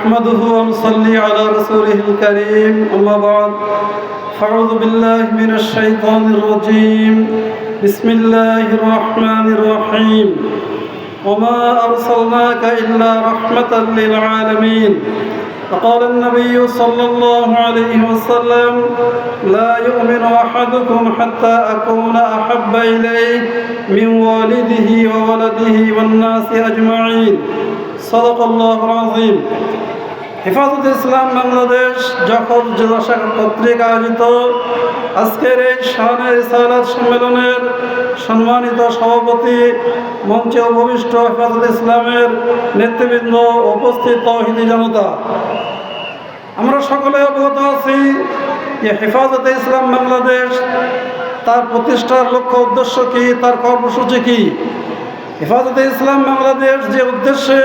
نحمده ونصلي على رسوله الكريم أما بعد فأعوذ بالله من الشيطان الرجيم بسم الله الرحمن الرحيم وما أرسلناك إلا رحمة للعالمين وقال النبي صلى الله عليه وسلم لا يؤمن أحدكم حتى أكون أحب إليه من والده وولده والناس أجمعين صدق الله العظيم হেফাজতে ইসলাম বাংলাদেশ যখন জেলা কর্তৃক আয়োজিত আজকের এই শানে রিসালাত সম্মেলনের সম্মানিত সভাপতি মঞ্চে উপবিষ্ট হেফাজতে ইসলামের নেতৃবৃন্দ উপস্থিত তৌহিদি জনতা, আমরা সকলে অবগত আছি যে হেফাজতে ইসলাম বাংলাদেশ তার প্রতিষ্ঠার লক্ষ্য উদ্দেশ্য কী, তার কর্মসূচি কী। হেফাজতে ইসলাম বাংলাদেশ যে উদ্দেশ্যে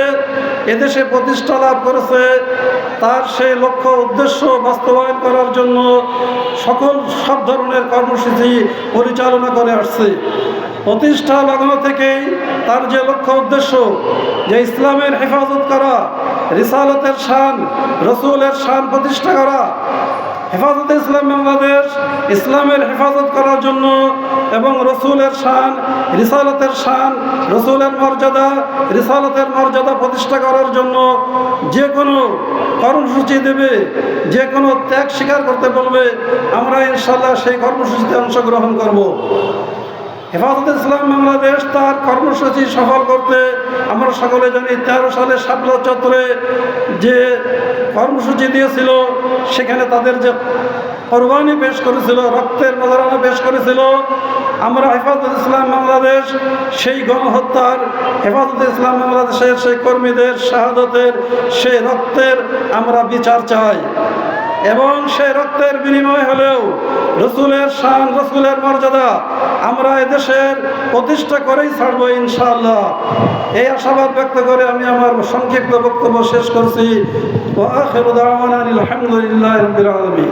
এদেশে প্রতিষ্ঠা লাভ করেছে তার সেই লক্ষ্য উদ্দেশ্য বাস্তবায়ন করার জন্য সব ধরনের কর্মসূচি পরিচালনা করে আসছে। প্রতিষ্ঠা লগ্ন থেকেই তার যে লক্ষ্য উদ্দেশ্য যে ইসলামের হেফাজত করা, রিসালাতের শান, রসুলের শান প্রতিষ্ঠা করা, হেফাজতে ইসলাম বাংলাদেশ ইসলামের হেফাজত করার জন্য এবং রসুলের শান, রিসালাতের শান, রসুলের মর্যাদা, রিসালাতের মর্যাদা প্রতিষ্ঠা করার জন্য যে কোনো কর্মসূচি দেবে, যে কোনো ত্যাগ স্বীকার করতে বলবে, আমরা ইনশাআল্লাহ সেই কর্মসূচিতে অংশগ্রহণ করব। হেফাজতে ইসলাম বাংলাদেশ তার কর্মসূচি সফল করতে আমরা সকলে জানি 13 সালে শাপলা চত্বরে যে কর্মসূচি দিয়েছিল, সেখানে তাদের যে কোরবানি পেশ করেছিল, রক্তের নজরানা পেশ করেছিল, আমরা হেফাজতে ইসলাম বাংলাদেশ সেই গণহত্যার, হেফাজতে ইসলাম বাংলাদেশের সেই কর্মীদের শাহাদতের, সেই রক্তের আমরা বিচার চাই এবং সেই রক্তের বিনিময় হলেও রসুলের শান, রসুলের মর্যাদা আমরা এদেশের প্রতিষ্ঠা করেই ছাড়বো ইনশাআল্লাহ। এই আশাবাদ ব্যক্ত করে আমি আমার সংক্ষিপ্ত বক্তব্য শেষ করছি। ওয়া আখিরু দাওয়ানা আলহামদুলিল্লাহি রাব্বিল আলামিন।